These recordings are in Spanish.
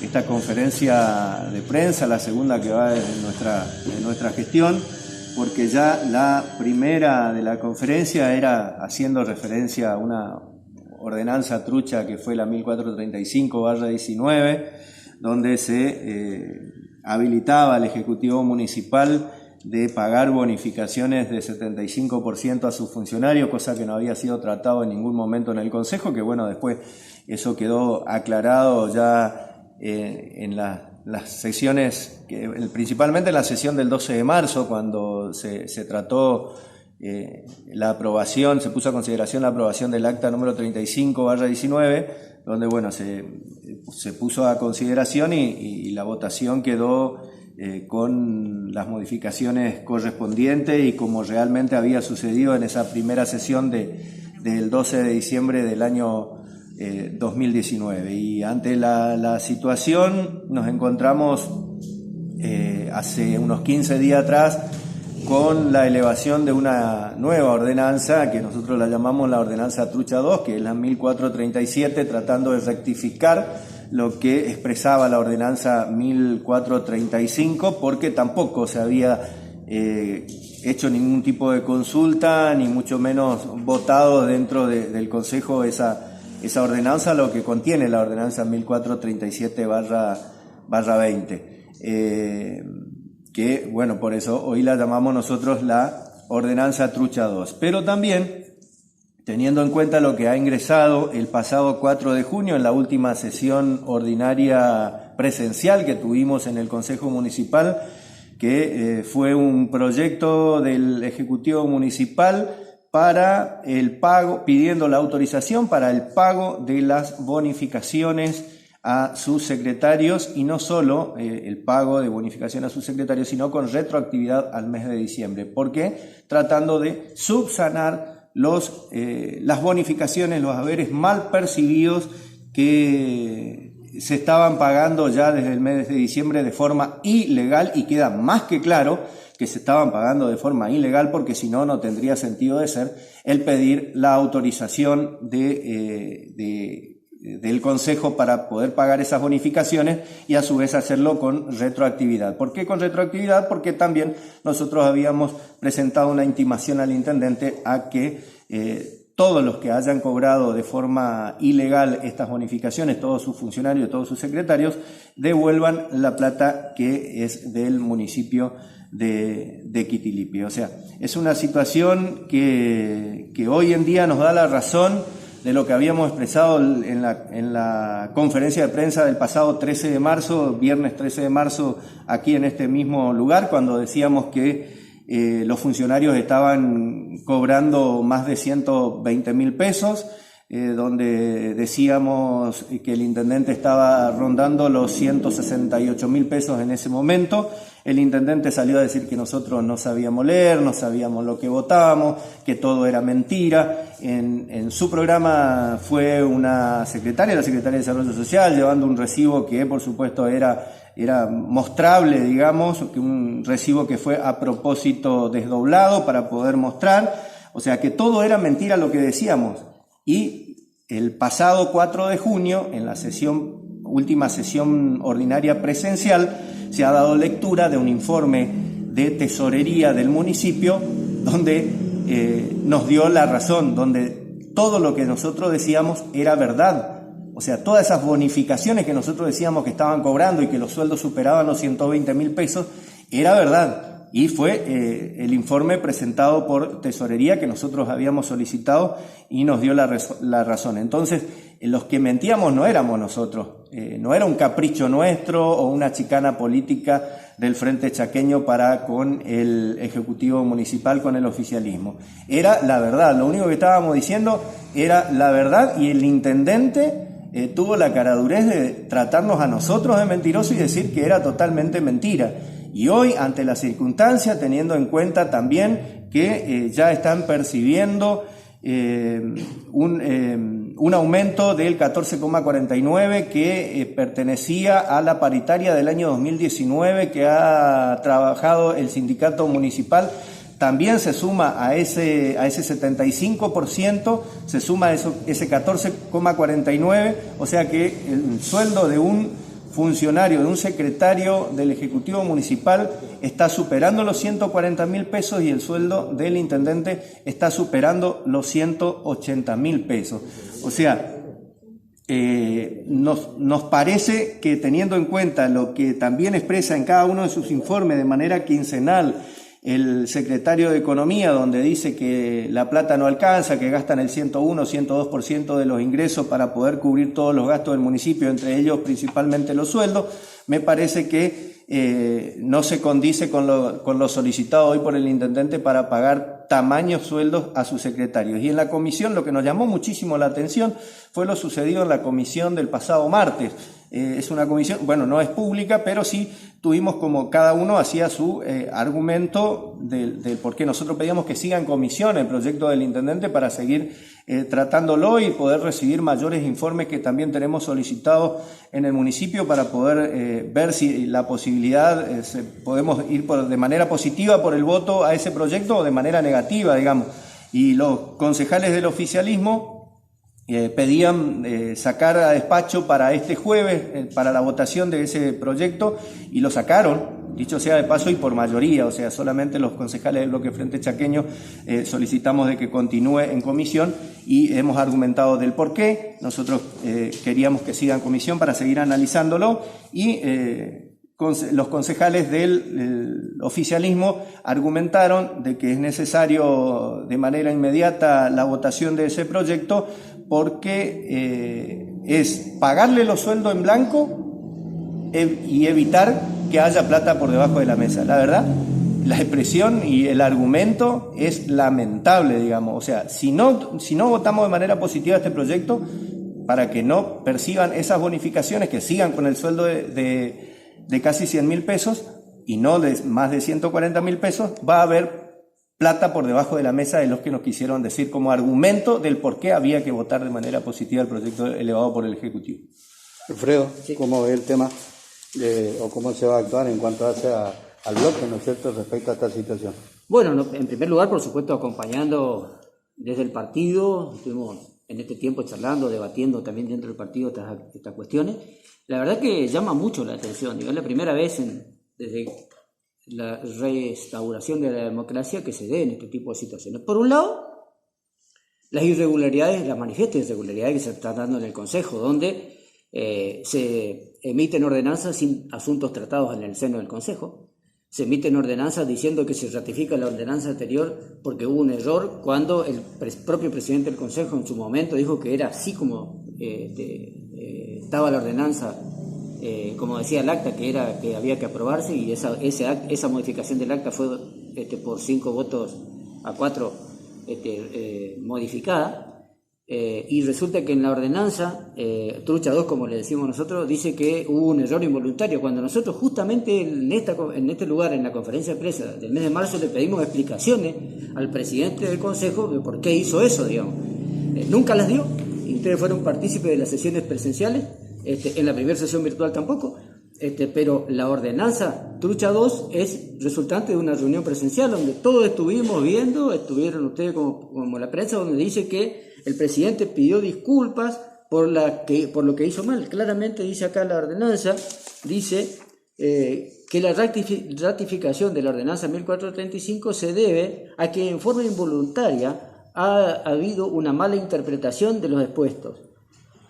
esta conferencia de prensa, la segunda que va de nuestra gestión, porque ya la primera de la conferencia era haciendo referencia a una ordenanza trucha que fue la 1435/19, donde se habilitaba al Ejecutivo Municipal de pagar bonificaciones de 75% a sus funcionarios, cosa que no había sido tratado en ningún momento en el Consejo, que bueno, después eso quedó aclarado ya en las sesiones, principalmente en la sesión del 12 de marzo, cuando se trató la aprobación, se puso a consideración la aprobación del acta número 35/19, donde bueno, se puso a consideración y la votación quedó con las modificaciones correspondientes y como realmente había sucedido en esa primera sesión del 12 de diciembre del año 2019. Y ante la situación nos encontramos hace unos 15 días atrás con la elevación de una nueva ordenanza que nosotros la llamamos la ordenanza trucha 2, que es la 1437, tratando de rectificar lo que expresaba la ordenanza 1435, porque tampoco se había hecho ningún tipo de consulta, ni mucho menos votado dentro del Consejo esa ordenanza, lo que contiene la ordenanza 1437/20. Que bueno, por eso hoy la llamamos nosotros la ordenanza trucha 2. Pero también, teniendo en cuenta lo que ha ingresado el pasado 4 de junio en la última sesión ordinaria presencial que tuvimos en el Consejo Municipal, que fue un proyecto del Ejecutivo Municipal para el pago, pidiendo la autorización para el pago de las bonificaciones a sus secretarios, y no solo el pago de bonificación a sus secretarios, sino con retroactividad al mes de diciembre. ¿Por qué? Tratando de subsanar las bonificaciones, los haberes mal percibidos que se estaban pagando ya desde el mes de diciembre de forma ilegal, y queda más que claro que se estaban pagando de forma ilegal, porque si no, no tendría sentido de ser el pedir la autorización del Consejo para poder pagar esas bonificaciones y a su vez hacerlo con retroactividad. ¿Por qué con retroactividad? Porque también nosotros habíamos presentado una intimación al intendente a que todos los que hayan cobrado de forma ilegal estas bonificaciones, todos sus funcionarios, todos sus secretarios, devuelvan la plata que es del municipio de Quitilipi. O sea, es una situación que hoy en día nos da la razón de lo que habíamos expresado en la conferencia de prensa del pasado 13 de marzo, viernes 13 de marzo, aquí en este mismo lugar, cuando decíamos que los funcionarios estaban cobrando más de 120.000 pesos, donde decíamos que el intendente estaba rondando los 168.000 pesos en ese momento. El intendente salió a decir que nosotros no sabíamos leer, no sabíamos lo que votábamos, que todo era mentira. En su programa fue una secretaria, la Secretaría de Desarrollo Social, llevando un recibo que por supuesto era mostrable, digamos, que un recibo que fue a propósito desdoblado para poder mostrar. O sea que todo era mentira lo que decíamos. Y el pasado 4 de junio, en la última sesión ordinaria presencial, se ha dado lectura de un informe de tesorería del municipio donde nos dio la razón, donde todo lo que nosotros decíamos era verdad. O sea, todas esas bonificaciones que nosotros decíamos que estaban cobrando y que los sueldos superaban los 120.000 pesos, era verdad. Y fue el informe presentado por Tesorería que nosotros habíamos solicitado y nos dio la razón. Entonces, los que mentíamos no éramos nosotros, no era un capricho nuestro o una chicana política del Frente Chaqueño para con el Ejecutivo Municipal, con el oficialismo. Era la verdad, lo único que estábamos diciendo era la verdad, y el intendente tuvo la caradurez de tratarnos a nosotros de mentirosos y decir que era totalmente mentira. Y hoy, ante la circunstancia, teniendo en cuenta también que ya están percibiendo un aumento del 14,49 que pertenecía a la paritaria del año 2019 que ha trabajado el sindicato municipal, también se suma a ese 75%, se suma ese 14,49, o sea que el sueldo de un funcionario, de un secretario del Ejecutivo Municipal está superando los 140.000 pesos y el sueldo del intendente está superando los 180.000 pesos. O sea, nos parece que, teniendo en cuenta lo que también expresa en cada uno de sus informes de manera quincenal el secretario de Economía, donde dice que la plata no alcanza, que gastan el 101, 102% de los ingresos para poder cubrir todos los gastos del municipio, entre ellos principalmente los sueldos, me parece que no se condice con lo solicitado hoy por el intendente para pagar tamaños sueldos a sus secretarios. Y en la comisión lo que nos llamó muchísimo la atención fue lo sucedido en la comisión del pasado martes. Es una comisión, bueno, no es pública, pero sí tuvimos como cada uno hacía su argumento del por qué nosotros pedíamos que siga en comisión el proyecto del intendente para seguir tratándolo y poder recibir mayores informes que también tenemos solicitados en el municipio para poder ver si la posibilidad podemos ir de manera positiva por el voto a ese proyecto o de manera negativa, digamos. Y los concejales del oficialismo pedían sacar a despacho para este jueves, para la votación de ese proyecto, y lo sacaron, dicho sea de paso, y por mayoría, o sea, solamente los concejales del bloque Frente Chaqueño solicitamos de que continúe en comisión y hemos argumentado del por qué. Nosotros queríamos que siga en comisión para seguir analizándolo y los concejales del oficialismo argumentaron de que es necesario de manera inmediata la votación de ese proyecto porque es pagarle los sueldos en blanco y evitar que haya plata por debajo de la mesa. La verdad, la expresión y el argumento es lamentable, digamos. O sea, si no votamos de manera positiva este proyecto, para que no perciban esas bonificaciones, que sigan con el sueldo de casi 100.000 pesos y no de más de 140.000 pesos, va a haber plata por debajo de la mesa de los que nos quisieron decir como argumento del por qué había que votar de manera positiva el proyecto elevado por el Ejecutivo. Alfredo, ¿cómo ve el tema o cómo se va a actuar en cuanto hace al bloque, ¿no es cierto?, respecto a esta situación? Bueno, en primer lugar, por supuesto, acompañando desde el partido, estuvimos en este tiempo charlando, debatiendo también dentro del partido estas cuestiones. La verdad que llama mucho la atención, es la primera vez desde la restauración de la democracia que se den este tipo de situaciones. Por un lado, las irregularidades, las manifiestas irregularidades que se están dando en el Consejo, donde se emiten ordenanzas sin asuntos tratados en el seno del Consejo. Se emiten ordenanzas diciendo que se ratifica la ordenanza anterior porque hubo un error, cuando el propio presidente del Consejo en su momento dijo que era así como estaba la ordenanza, como decía el acta, que había que aprobarse, y esa modificación del acta fue por 5 votos a 4 modificada. Y resulta que en la ordenanza, trucha 2, como le decimos nosotros, dice que hubo un error involuntario, cuando nosotros justamente en este lugar, en la conferencia de prensa del mes de marzo, le pedimos explicaciones al presidente del Consejo de por qué hizo eso, digamos. Nunca las dio, y ustedes fueron partícipes de las sesiones presenciales, en la primera sesión virtual tampoco, pero la ordenanza trucha 2 es resultante de una reunión presencial donde todos estuvimos viendo, estuvieron ustedes como la prensa, donde dice que el presidente pidió disculpas por lo que hizo mal. Claramente dice acá la ordenanza, dice que la ratificación de la ordenanza 1435 se debe a que en forma involuntaria ha habido una mala interpretación de los expuestos,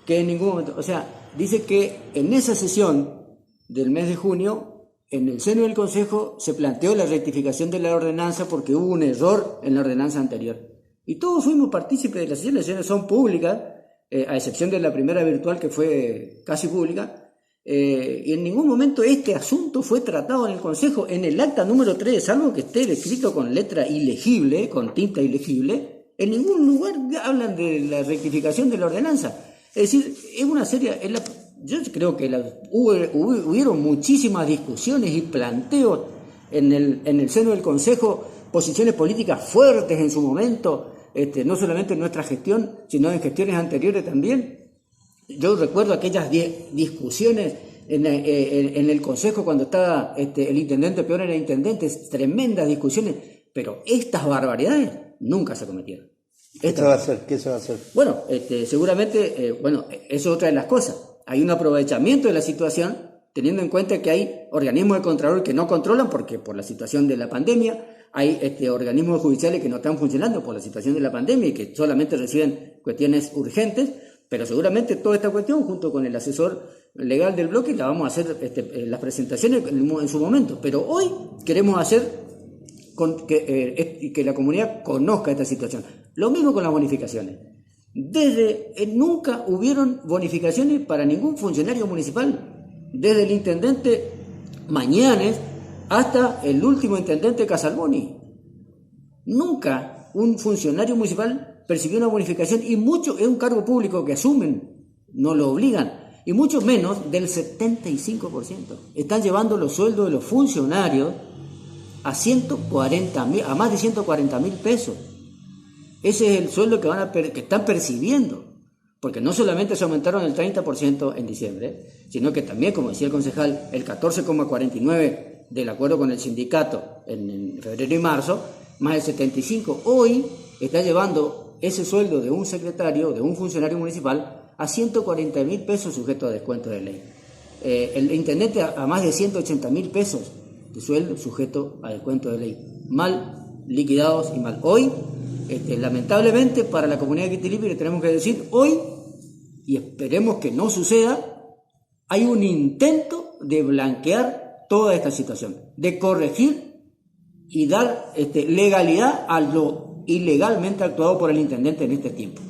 que en ningún momento, o sea, dice que en esa sesión del mes de junio, en el seno del Consejo, se planteó la rectificación de la ordenanza porque hubo un error en la ordenanza anterior. Y todos fuimos partícipes de las sesiones son públicas, a excepción de la primera virtual que fue casi pública, y en ningún momento este asunto fue tratado en el Consejo. En el acta número 3, salvo que esté escrito con letra ilegible, con tinta ilegible, en ningún lugar hablan de la rectificación de la ordenanza. Es decir, es una seria... Yo creo que hubieron muchísimas discusiones y planteos en el seno del Consejo, posiciones políticas fuertes en su momento, no solamente en nuestra gestión, sino en gestiones anteriores también. Yo recuerdo aquellas discusiones en el Consejo cuando estaba el intendente, peor era intendente, tremendas discusiones, pero estas barbaridades nunca se cometieron. ¿Qué se va a hacer? Bueno, seguramente, eso es otra de las cosas. hay un aprovechamiento de la situación, teniendo en cuenta que hay organismos de control que no controlan porque por la situación de la pandemia, hay organismos judiciales que no están funcionando por la situación de la pandemia y que solamente reciben cuestiones urgentes, pero seguramente toda esta cuestión, junto con el asesor legal del bloque, la vamos a hacer las presentaciones en su momento. Pero hoy queremos hacer que la comunidad conozca esta situación. Lo mismo con las bonificaciones. Nunca hubieron bonificaciones para ningún funcionario municipal, desde el intendente Mañanes hasta el último intendente Casalboni. Nunca un funcionario municipal percibió una bonificación, y mucho es un cargo público que asumen, no lo obligan, y mucho menos del 75%. Están llevando los sueldos de los funcionarios a más de 140.000 pesos. Ese es el sueldo que están percibiendo, porque no solamente se aumentaron el 30% en diciembre, sino que también, como decía el concejal, el 14,49% del acuerdo con el sindicato en febrero y marzo, más el 75%. Hoy está llevando ese sueldo de un secretario, de un funcionario municipal, a 140.000 pesos sujeto a descuento de ley. El intendente a más de 180.000 pesos de sueldo sujeto a descuento de ley. Mal liquidados y mal. Hoy, lamentablemente para la comunidad de Quitilipi, le tenemos que decir hoy, y esperemos que no suceda, hay un intento de blanquear toda esta situación, de corregir y dar legalidad a lo ilegalmente actuado por el intendente en este tiempo.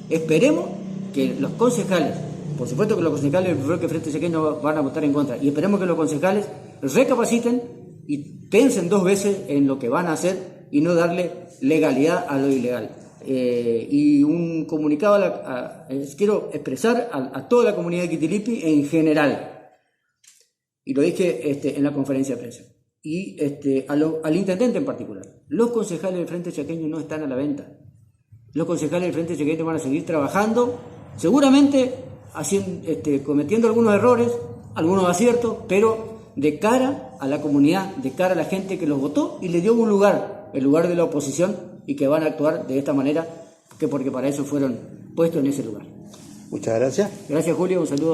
Esperemos que los concejales, por supuesto que los concejales del bloque Frente Chaqueño van a votar en contra, y esperemos que los concejales recapaciten y piensen dos veces en lo que van a hacer y no darle legalidad a lo ilegal. Y un comunicado quiero expresar a toda la comunidad de Quitilipi en general, y lo dije en la conferencia de prensa, y al intendente en particular. Los concejales del Frente Chaqueño no están a la venta. Los concejales del Frente Chaqueño van a seguir trabajando, seguramente cometiendo algunos errores, algunos aciertos, pero de cara a la comunidad, de cara a la gente que los votó y le dio un lugar, el lugar de la oposición, y que van a actuar de esta manera, porque para eso fueron puestos en ese lugar. Muchas gracias. Gracias, Julio, un saludo a todos.